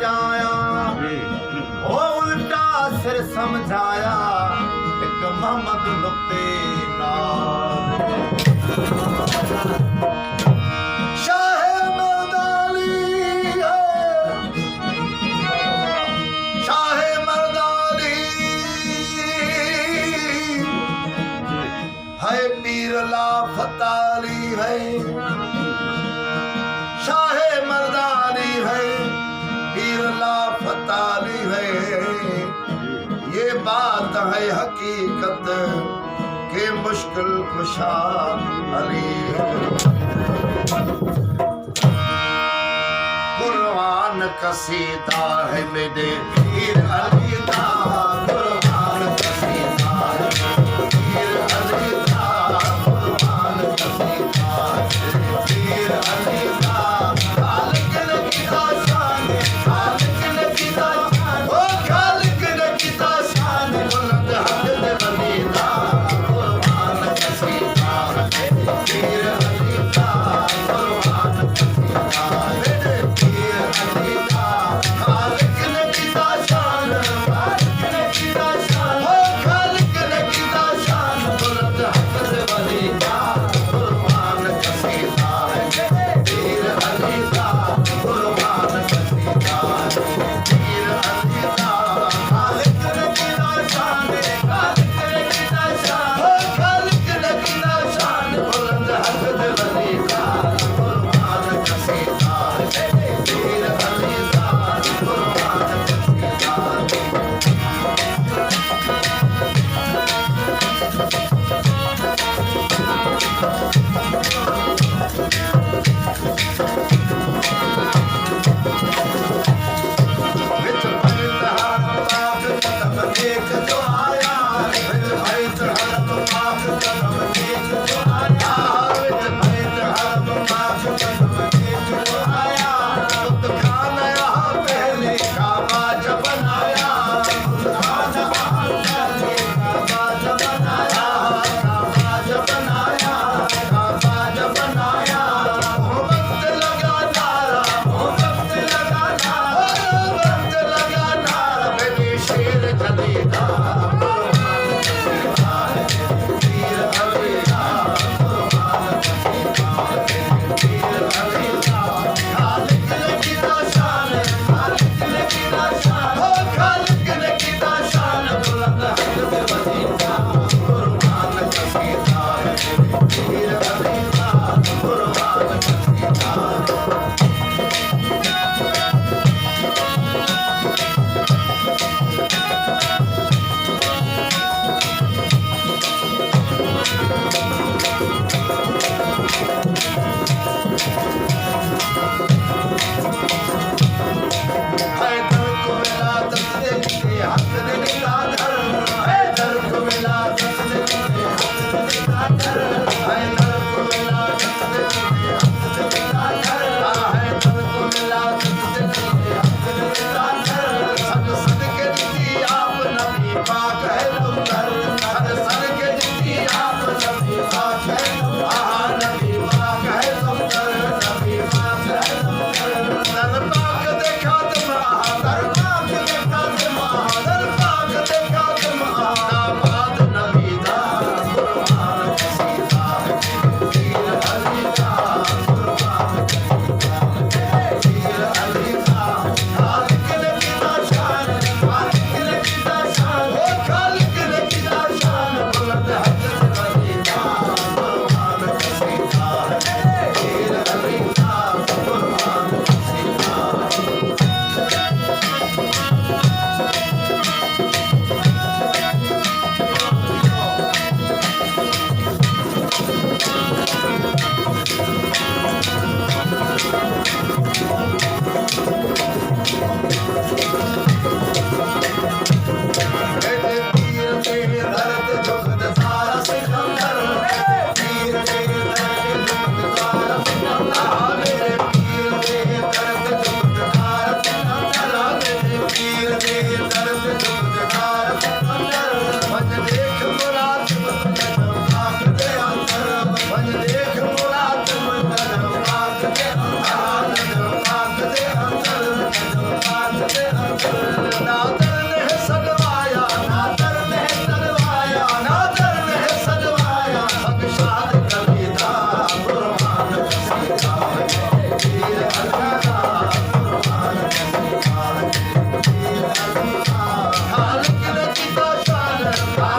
जाया ओ उल्टा सिर समझाया एक मोहम्मद नुक्ते नाल शाहे मर्दाली शाहे मर्दाली है पीर ला फताली है शाहे मर्दानी है पीर ला फताली है ये बात है हकीकत के मुश्किल कुशा अली कुरान कसीदा है मेरे पीर अली का कुरान कसीदा है पीर अली का कुरान कसीदा पीर अली का खालिक ने किया शान खालिक ने किया ओ खालिक ने किया शान बुलंद हद ने बनीदा कुरान कसीदा पीर अली का कुरान कसीदा मेरे पीर अली का खालिक ने किया शान खालिक ने किया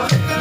ਮਾਲਕ